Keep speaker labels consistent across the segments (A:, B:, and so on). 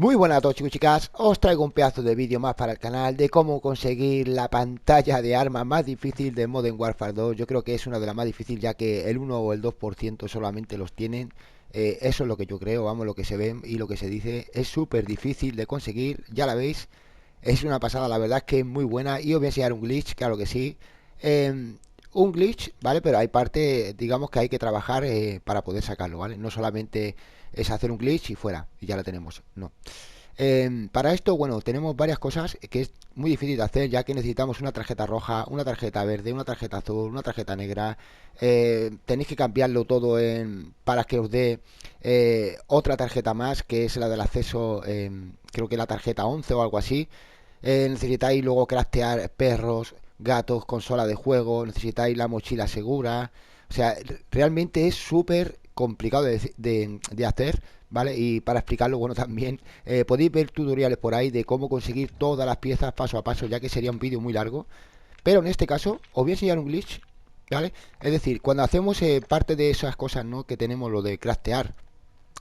A: Muy buenas a todos chicos y chicas, os traigo un pedazo de vídeo más para el canal de cómo conseguir la pantalla de arma más difícil de Modern Warfare 2. Yo creo que es una de las más difíciles ya que el 1 o el 2% solamente los tienen. Eso es lo que yo creo, vamos, lo que se ve y lo que se dice. Es súper difícil de conseguir, ya la veis. Es una pasada, la verdad es que es muy buena. Y os voy a enseñar un glitch, claro que sí. Un glitch, ¿vale? Pero hay parte, digamos que hay que trabajar para poder sacarlo, ¿vale? No solamente es hacer un glitch y fuera, y ya lo tenemos, no. Para esto, bueno, tenemos varias cosas que es muy difícil de hacer, ya que necesitamos una tarjeta roja, una tarjeta verde, una tarjeta azul, una tarjeta negra. Tenéis que cambiarlo todo para que os dé otra tarjeta más, que es la del acceso, creo que la tarjeta 11 o algo así. Necesitáis luego craftear perros, gatos, consola de juego, necesitáis la mochila segura. O sea, realmente es súper complicado de hacer, ¿vale? Y para explicarlo, bueno, también podéis ver tutoriales por ahí de cómo conseguir todas las piezas paso a paso, ya que sería un vídeo muy largo. Pero en este caso, os voy a enseñar un glitch, ¿vale? Es decir, cuando hacemos parte de esas cosas, ¿no? Que tenemos lo de craftear,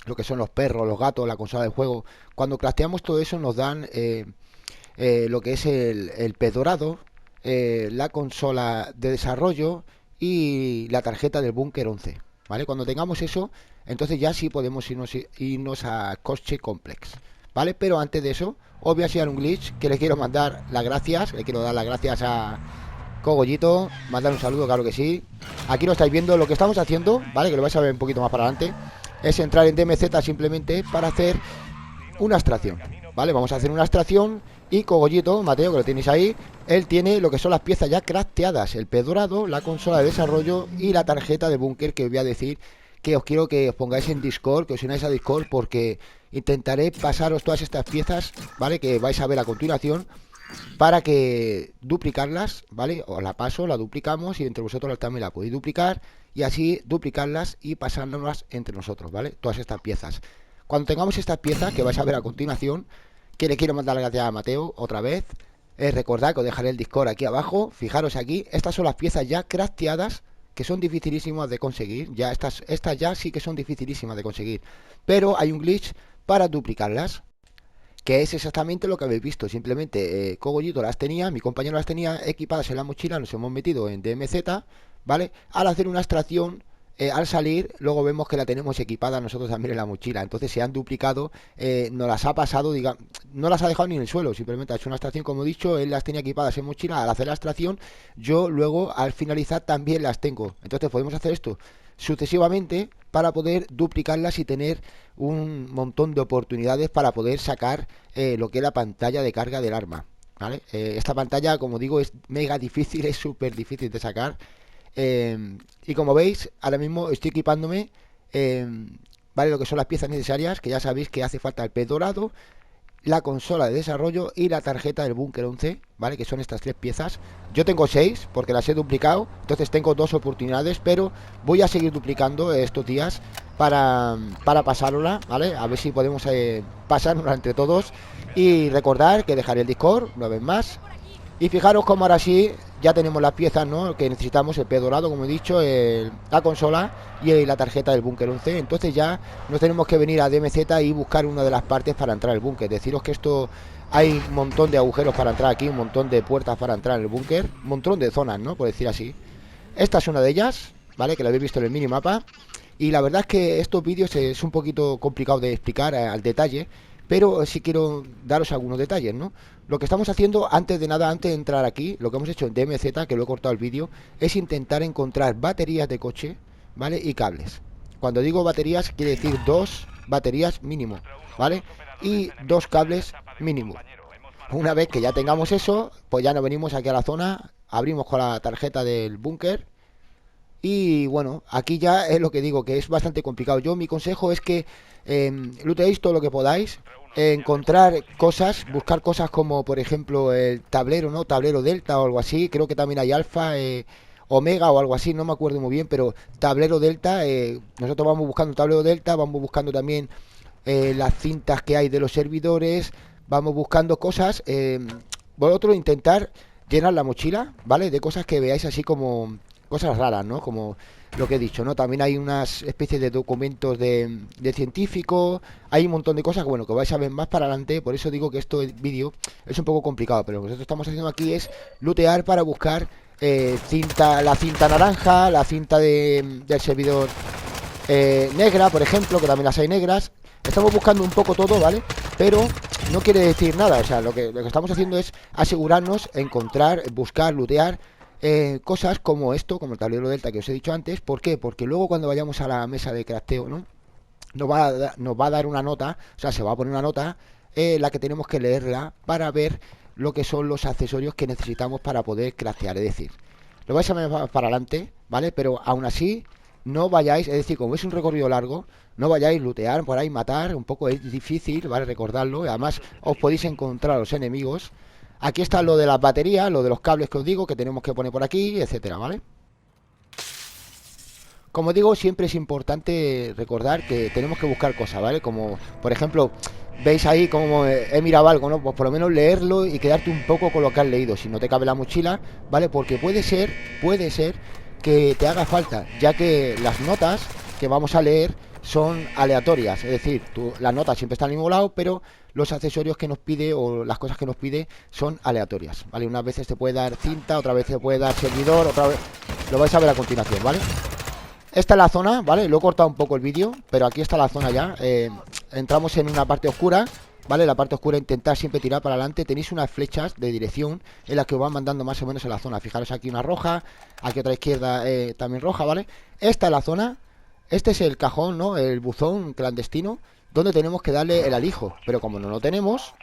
A: lo que son los perros, los gatos, la consola de juego, cuando crafteamos todo eso nos dan lo que es el pez dorado, la consola de desarrollo y la tarjeta del búnker 11. ¿Vale? Cuando tengamos eso, entonces ya sí podemos irnos a Coche Complex. ¿Vale? Pero antes de eso, os voy a enseñar un glitch que le quiero mandar las gracias. Le quiero dar las gracias a Cogollito. Mandar un saludo, claro que sí. Aquí lo estáis viendo. Lo que estamos haciendo, ¿vale? Que lo vais a ver un poquito más para adelante. Es entrar en DMZ simplemente para hacer una extracción, ¿vale? Vamos a hacer una extracción y Cogollito, Mateo, que lo tenéis ahí, él tiene lo que son las piezas ya crafteadas, el pez dorado, la consola de desarrollo y la tarjeta de búnker, que os voy a decir que os quiero que os pongáis en Discord, que os unáis a Discord, porque intentaré pasaros todas estas piezas, ¿vale? Que vais a ver a continuación, para que duplicarlas, ¿vale? Os la paso, la duplicamos y entre vosotros también la podéis duplicar y así duplicarlas y pasárnoslas entre nosotros, ¿vale? Todas estas piezas. Cuando tengamos estas piezas que vais a ver a continuación, que le quiero mandar las gracias a Mateo otra vez, recordad que os dejaré el Discord aquí abajo, fijaros aquí, estas son las piezas ya crafteadas que son dificilísimas de conseguir, ya estas ya sí que son dificilísimas de conseguir, pero hay un glitch para duplicarlas, que es exactamente lo que habéis visto. Simplemente Cogollito las tenía, mi compañero las tenía equipadas en la mochila, nos hemos metido en DMZ, ¿vale? Al hacer una extracción, al salir, luego vemos que la tenemos equipada nosotros también en la mochila. Entonces se han duplicado, nos las ha pasado, digamos, no las ha dejado ni en el suelo, simplemente ha hecho una extracción, como he dicho, él las tenía equipadas en mochila. Al hacer la extracción, yo luego al finalizar también las tengo. Entonces podemos hacer esto sucesivamente para poder duplicarlas y tener un montón de oportunidades para poder sacar lo que es la pantalla de carga del arma, ¿vale? Esta pantalla, como digo, es mega difícil, es súper difícil de sacar. Y como veis, ahora mismo estoy equipándome, eh, ¿vale? Lo que son las piezas necesarias, que ya sabéis que hace falta el pez dorado, la consola de desarrollo y la tarjeta del búnker 11, ¿vale? Que son estas tres piezas. Yo tengo 6 porque las he duplicado, entonces tengo 2 oportunidades, pero voy a seguir duplicando estos días para pasárosla, ¿vale? A ver si podemos pasárnosla entre todos. Y recordar que dejaré el Discord una vez más. Y fijaros como ahora sí ya tenemos las piezas, ¿no? Que necesitamos, el pez dorado, como he dicho, la consola y la tarjeta del búnker 11. Entonces ya nos tenemos que venir a DMZ y buscar una de las partes para entrar al búnker. Deciros que esto hay un montón de agujeros para entrar aquí, un montón de puertas para entrar en el búnker, un montón de zonas, ¿no? Por decir así. Esta es una de ellas, ¿vale? Que la habéis visto en el minimapa. Y la verdad es que estos vídeos es un poquito complicado de explicar al detalle, pero sí quiero daros algunos detalles, ¿no? Lo que estamos haciendo antes de nada, antes de entrar aquí, lo que hemos hecho en DMZ, que lo he cortado el vídeo, es intentar encontrar baterías de coche, ¿vale? Y cables. Cuando digo baterías, quiere decir 2 baterías mínimo, ¿vale? Y 2 cables mínimo. Una vez que ya tengamos eso, pues ya nos venimos aquí a la zona, abrimos con la tarjeta del búnker y bueno, aquí ya es lo que digo, que es bastante complicado. Yo mi consejo es que lootéis todo lo que podáis, encontrar cosas, buscar cosas como por ejemplo el tablero, ¿no? Tablero Delta o algo así. Creo que también hay Alfa, Omega o algo así, no me acuerdo muy bien, pero tablero Delta, nosotros vamos buscando tablero Delta, vamos buscando también las cintas que hay de los servidores, vamos buscando cosas. Vosotros intentar llenar la mochila, ¿vale? De cosas que veáis así como cosas raras, ¿no? Como lo que he dicho, ¿no? También hay unas especies de documentos de científicos, hay un montón de cosas que, bueno, que vais a ver más para adelante, por eso digo que esto el vídeo es un poco complicado, pero lo que nosotros estamos haciendo aquí es lootear para buscar cinta, la cinta naranja, la cinta del servidor negra, por ejemplo, que también las hay negras. Estamos buscando un poco todo, ¿vale? Pero no quiere decir nada, o sea, lo que estamos haciendo es asegurarnos, encontrar, buscar, lootear cosas como esto, como el tablero delta que os he dicho antes. ¿Por qué? Porque luego cuando vayamos a la mesa de crafteo, ¿no? Nos va a dar una nota, o sea, se va a poner una nota, la que tenemos que leerla para ver lo que son los accesorios que necesitamos para poder craftear. Es decir, lo vais a ver para adelante, ¿vale? Pero aún así, no vayáis, es decir, como es un recorrido largo, no vayáis a lootear por ahí, matar, un poco es difícil, ¿vale? Recordarlo, y además os podéis encontrar a los enemigos. Aquí está lo de las baterías, lo de los cables que os digo, que tenemos que poner por aquí, etcétera, ¿vale? Como digo, siempre es importante recordar que tenemos que buscar cosas, ¿vale? Como, por ejemplo, veis ahí como he mirado algo, ¿no? Pues por lo menos leerlo y quedarte un poco con lo que has leído, si no te cabe la mochila, ¿vale? Porque puede ser que te haga falta, ya que las notas que vamos a leer son aleatorias, es decir, las notas siempre están al mismo lado, pero los accesorios que nos pide o las cosas que nos pide son aleatorias, ¿vale? Unas veces te puede dar cinta, otra vez te puede dar servidor, otra vez... Lo vais a ver a continuación, ¿vale? Esta es la zona, ¿vale? Lo he cortado un poco el vídeo, pero aquí está la zona ya. Entramos en una parte oscura, ¿vale? La parte oscura, intentar siempre tirar para adelante. Tenéis unas flechas de dirección en las que os van mandando más o menos en la zona. Fijaros aquí una roja, aquí otra izquierda también roja, ¿vale? Esta es la zona. Este es el cajón, ¿no? El buzón clandestino, donde tenemos que darle el alijo. Pero como no lo tenemos,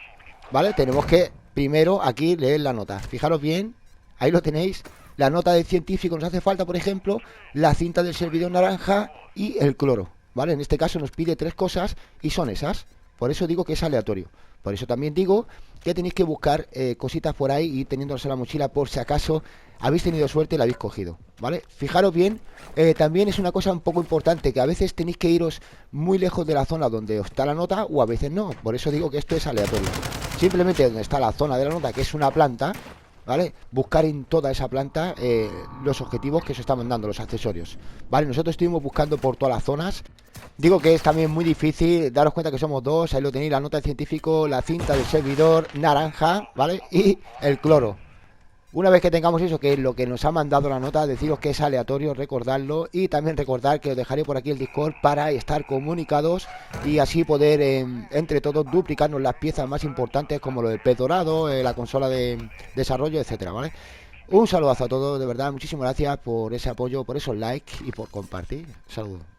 A: ¿vale? Tenemos que primero aquí leer la nota. Fijaros bien, ahí lo tenéis. La nota del científico nos hace falta, por ejemplo, la cinta del servidor naranja y el cloro, ¿vale? En este caso nos pide tres cosas y son esas. Por eso digo que es aleatorio. Por eso también digo que tenéis que buscar cositas por ahí y teniéndolas en la mochila por si acaso habéis tenido suerte y la habéis cogido, ¿vale? Fijaros bien, también es una cosa un poco importante, que a veces tenéis que iros muy lejos de la zona donde está la nota o a veces no. Por eso digo que esto es aleatorio. Simplemente donde está la zona de la nota, que es una planta, ¿vale? Buscar en toda esa planta los objetivos que se están dando, los accesorios, ¿vale? Nosotros estuvimos buscando por todas las zonas. Digo que es también muy difícil, daros cuenta que somos dos, ahí lo tenéis, la nota del científico, la cinta del servidor naranja, ¿vale? Y el cloro. Una vez que tengamos eso, que es lo que nos ha mandado la nota, deciros que es aleatorio, recordarlo. Y también recordar que os dejaré por aquí el Discord para estar comunicados y así poder entre todos duplicarnos las piezas más importantes, como lo del pez dorado, la consola de desarrollo, etcétera, ¿vale? Un saludazo a todos, de verdad, muchísimas gracias por ese apoyo, por esos likes y por compartir. Saludos.